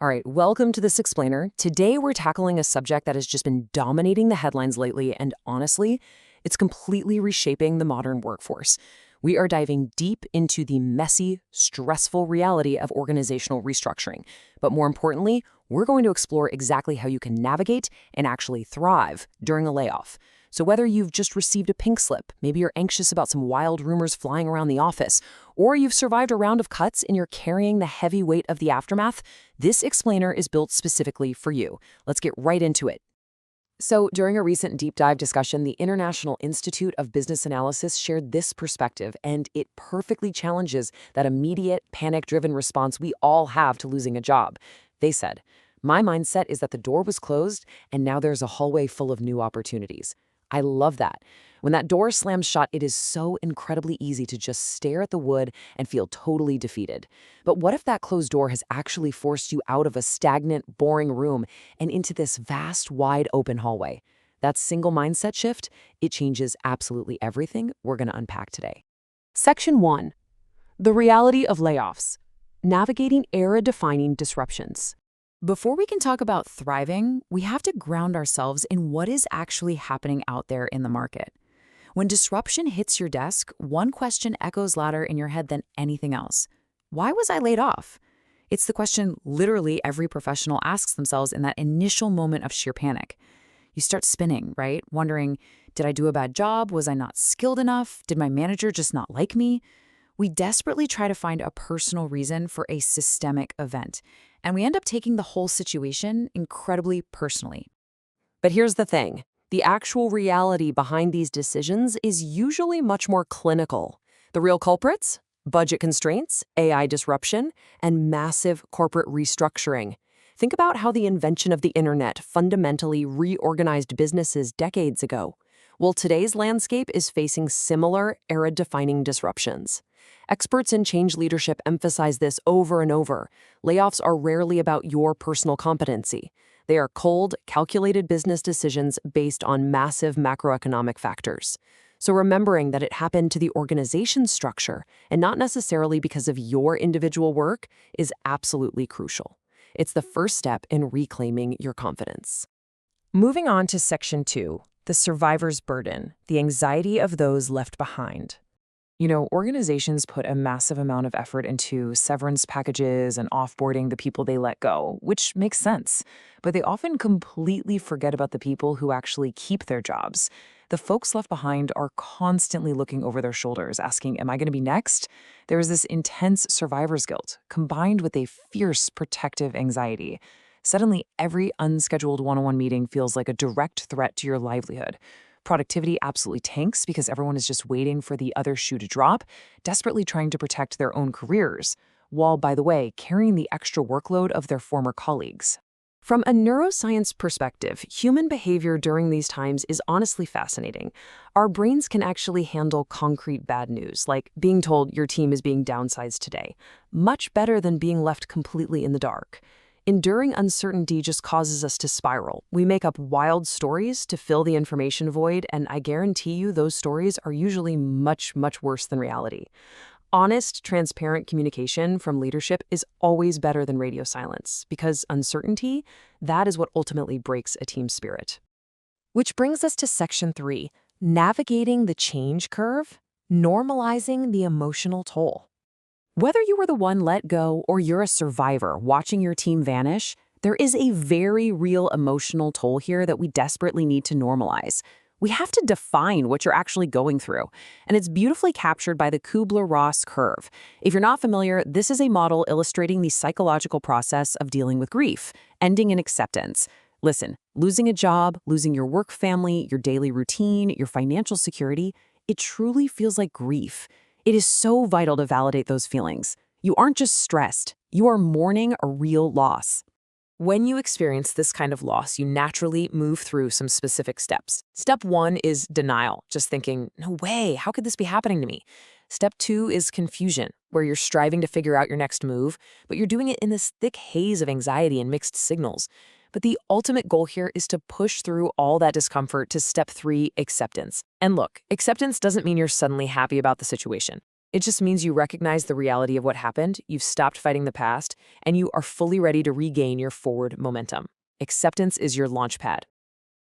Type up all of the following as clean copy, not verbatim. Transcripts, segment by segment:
All right, welcome to This Explainer. Today we're tackling a subject that has just been dominating the headlines lately, and honestly, it's completely reshaping the modern workforce. We are diving deep into the messy, stressful reality of organizational restructuring. But more importantly, we're going to explore exactly how you can navigate and actually thrive during a layoff. So whether you've just received a pink slip, maybe you're anxious about some wild rumors flying around the office, or you've survived a round of cuts and you're carrying the heavy weight of the aftermath, this explainer is built specifically for you. Let's get right into it. So, during a recent deep dive discussion, the International Institute of Business Analysts shared this perspective, and it perfectly challenges that immediate, panic-driven response we all have to losing a job. They said, "My mindset is that the door was closed, and now there's a hallway full of new opportunities." I love that. When that door slams shut, it is so incredibly easy to just stare at the wood and feel totally defeated. But what if that closed door has actually forced you out of a stagnant, boring room and into this vast, wide open hallway? That single mindset shift, it changes absolutely everything we're going to unpack today. Section 1. The reality of layoffs. Navigating era-defining disruptions. Before we can talk about thriving, we have to ground ourselves in what is actually happening out there in the market. When disruption hits your desk, one question echoes louder in your head than anything else. Why was I laid off? It's the question literally every professional asks themselves in that initial moment of sheer panic. You start spinning, right? Wondering, did I do a bad job? Was I not skilled enough? Did my manager just not like me? We desperately try to find a personal reason for a systemic event, and we end up taking the whole situation incredibly personally. But here's the thing. The actual reality behind these decisions is usually much more clinical. The real culprits? Budget constraints, AI disruption, and massive corporate restructuring. Think about how the invention of the internet fundamentally reorganized businesses decades ago. Well, today's landscape is facing similar era-defining disruptions. Experts in change leadership emphasize this over and over. Layoffs are rarely about your personal competency. They are cold, calculated business decisions based on massive macroeconomic factors. So remembering that it happened to the organization's structure and not necessarily because of your individual work is absolutely crucial. It's the first step in reclaiming your confidence. Moving on to Section 2, the survivor's burden, the anxiety of those left behind. Organizations put a massive amount of effort into severance packages and offboarding the people they let go, which makes sense. But they often completely forget about the people who actually keep their jobs. The folks left behind are constantly looking over their shoulders, asking, am I going to be next? There is this intense survivor's guilt, combined with a fierce protective anxiety. Suddenly, every unscheduled one-on-one meeting feels like a direct threat to your livelihood. Productivity absolutely tanks because everyone is just waiting for the other shoe to drop, desperately trying to protect their own careers, while, by the way, carrying the extra workload of their former colleagues. From a neuroscience perspective, human behavior during these times is honestly fascinating. Our brains can actually handle concrete bad news, like being told your team is being downsized today, much better than being left completely in the dark. Enduring uncertainty just causes us to spiral. We make up wild stories to fill the information void, and I guarantee you those stories are usually much, much worse than reality. Honest, transparent communication from leadership is always better than radio silence, because uncertainty, that is what ultimately breaks a team spirit. Which brings us to Section 3, navigating the change curve, normalizing the emotional toll. Whether you were the one let go or you're a survivor watching your team vanish, there is a very real emotional toll here that we desperately need to normalize. We have to define what you're actually going through, and it's beautifully captured by the Kubler-Ross curve. If you're not familiar, this is a model illustrating the psychological process of dealing with grief, ending in acceptance. Listen, losing a job, losing your work family, your daily routine, your financial security, it truly feels like grief. It is so vital to validate those feelings. You aren't just stressed, you are mourning a real loss. When you experience this kind of loss, you naturally move through some specific steps. Step 1 is denial, just thinking, no way, how could this be happening to me? Step 2 is confusion, where you're striving to figure out your next move, but you're doing it in this thick haze of anxiety and mixed signals. But the ultimate goal here is to push through all that discomfort to Step 3, acceptance. And look, acceptance doesn't mean you're suddenly happy about the situation. It just means you recognize the reality of what happened, you've stopped fighting the past, and you are fully ready to regain your forward momentum. Acceptance is your launch pad.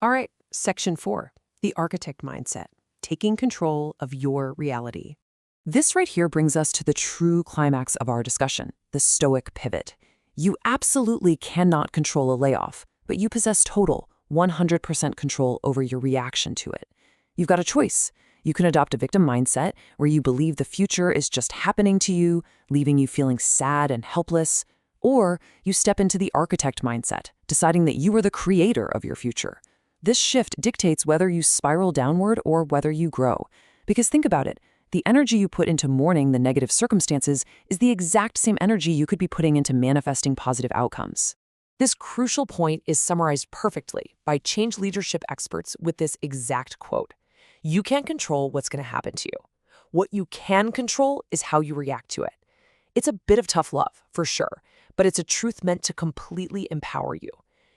All right, section 4, the architect mindset, taking control of your reality. This right here brings us to the true climax of our discussion, the stoic pivot. You absolutely cannot control a layoff, but you possess total, 100% control over your reaction to it. You've got a choice. You can adopt a victim mindset where you believe the future is just happening to you, leaving you feeling sad and helpless. Or you step into the architect mindset, deciding that you are the creator of your future. This shift dictates whether you spiral downward or whether you grow. Because think about it, the energy you put into mourning the negative circumstances is the exact same energy you could be putting into manifesting positive outcomes. This crucial point is summarized perfectly by change leadership experts with this exact quote. You can't control what's going to happen to you. What you can control is how you react to it. It's a bit of tough love, for sure, but it's a truth meant to completely empower you.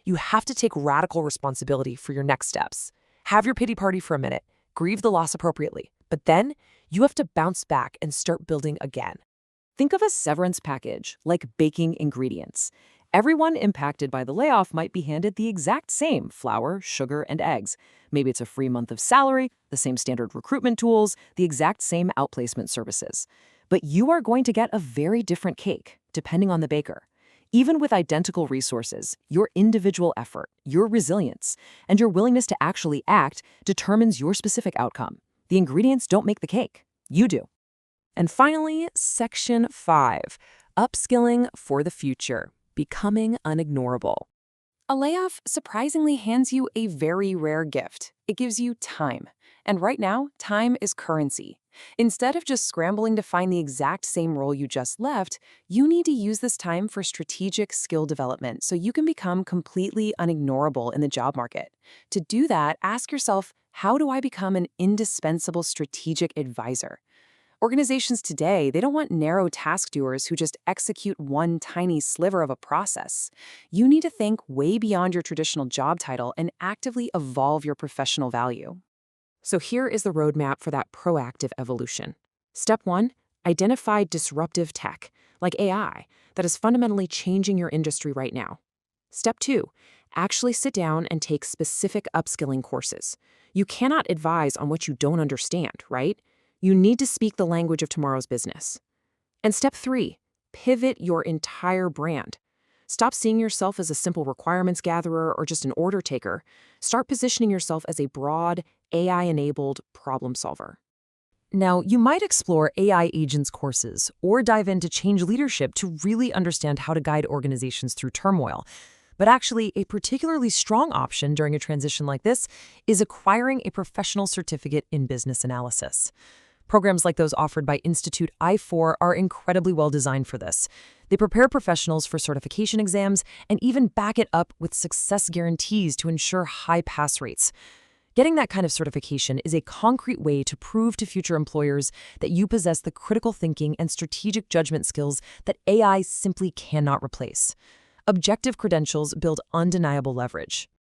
You have to take radical responsibility for your next steps. Have your pity party for a minute, grieve the loss appropriately, but then you have to bounce back and start building again. Think of a severance package like baking ingredients. Everyone impacted by the layoff might be handed the exact same flour, sugar, and eggs. Maybe it's a free month of salary, the same standard recruitment tools, the exact same outplacement services. But you are going to get a very different cake, depending on the baker. Even with identical resources, your individual effort, your resilience, and your willingness to actually act determines your specific outcome. The ingredients don't make the cake. You do. And finally, section 5, upskilling for the future. Becoming unignorable. A layoff surprisingly hands you a very rare gift. It gives you time. And right now, time is currency. Instead of just scrambling to find the exact same role you just left, you need to use this time for strategic skill development so you can become completely unignorable in the job market. To do that, ask yourself, how do I become an indispensable strategic advisor? Organizations today, they don't want narrow task doers who just execute one tiny sliver of a process. You need to think way beyond your traditional job title and actively evolve your professional value. So here is the roadmap for that proactive evolution. Step 1, identify disruptive tech, like AI, that is fundamentally changing your industry right now. Step 2, actually sit down and take specific upskilling courses. You cannot advise on what you don't understand, right? You need to speak the language of tomorrow's business. And step 3, pivot your entire brand. Stop seeing yourself as a simple requirements gatherer or just an order taker. Start positioning yourself as a broad, AI-enabled problem solver. Now, you might explore AI agents courses or dive into change leadership to really understand how to guide organizations through turmoil. But actually, a particularly strong option during a transition like this is acquiring a professional certificate in business analysis. Programs like those offered by Institute I4 are incredibly well designed for this. They prepare professionals for certification exams and even back it up with success guarantees to ensure high pass rates. Getting that kind of certification is a concrete way to prove to future employers that you possess the critical thinking and strategic judgment skills that AI simply cannot replace. Objective credentials build undeniable leverage.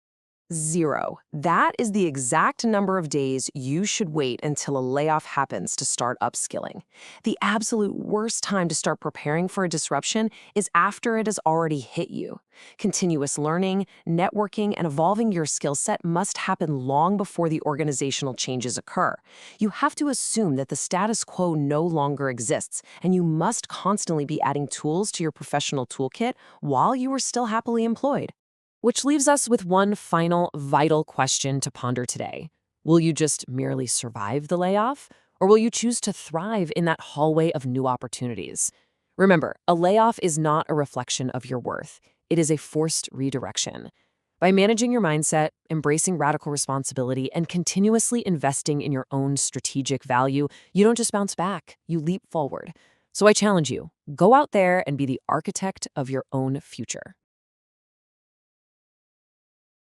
0. That is the exact number of days you should wait until a layoff happens to start upskilling. The absolute worst time to start preparing for a disruption is after it has already hit you. Continuous learning, networking, and evolving your skill set must happen long before the organizational changes occur. You have to assume that the status quo no longer exists, and you must constantly be adding tools to your professional toolkit while you are still happily employed. Which leaves us with one final vital question to ponder today. Will you just merely survive the layoff, or will you choose to thrive in that hallway of new opportunities? Remember, a layoff is not a reflection of your worth. It is a forced redirection. By managing your mindset, embracing radical responsibility, and continuously investing in your own strategic value, you don't just bounce back, you leap forward. So I challenge you, go out there and be the architect of your own future.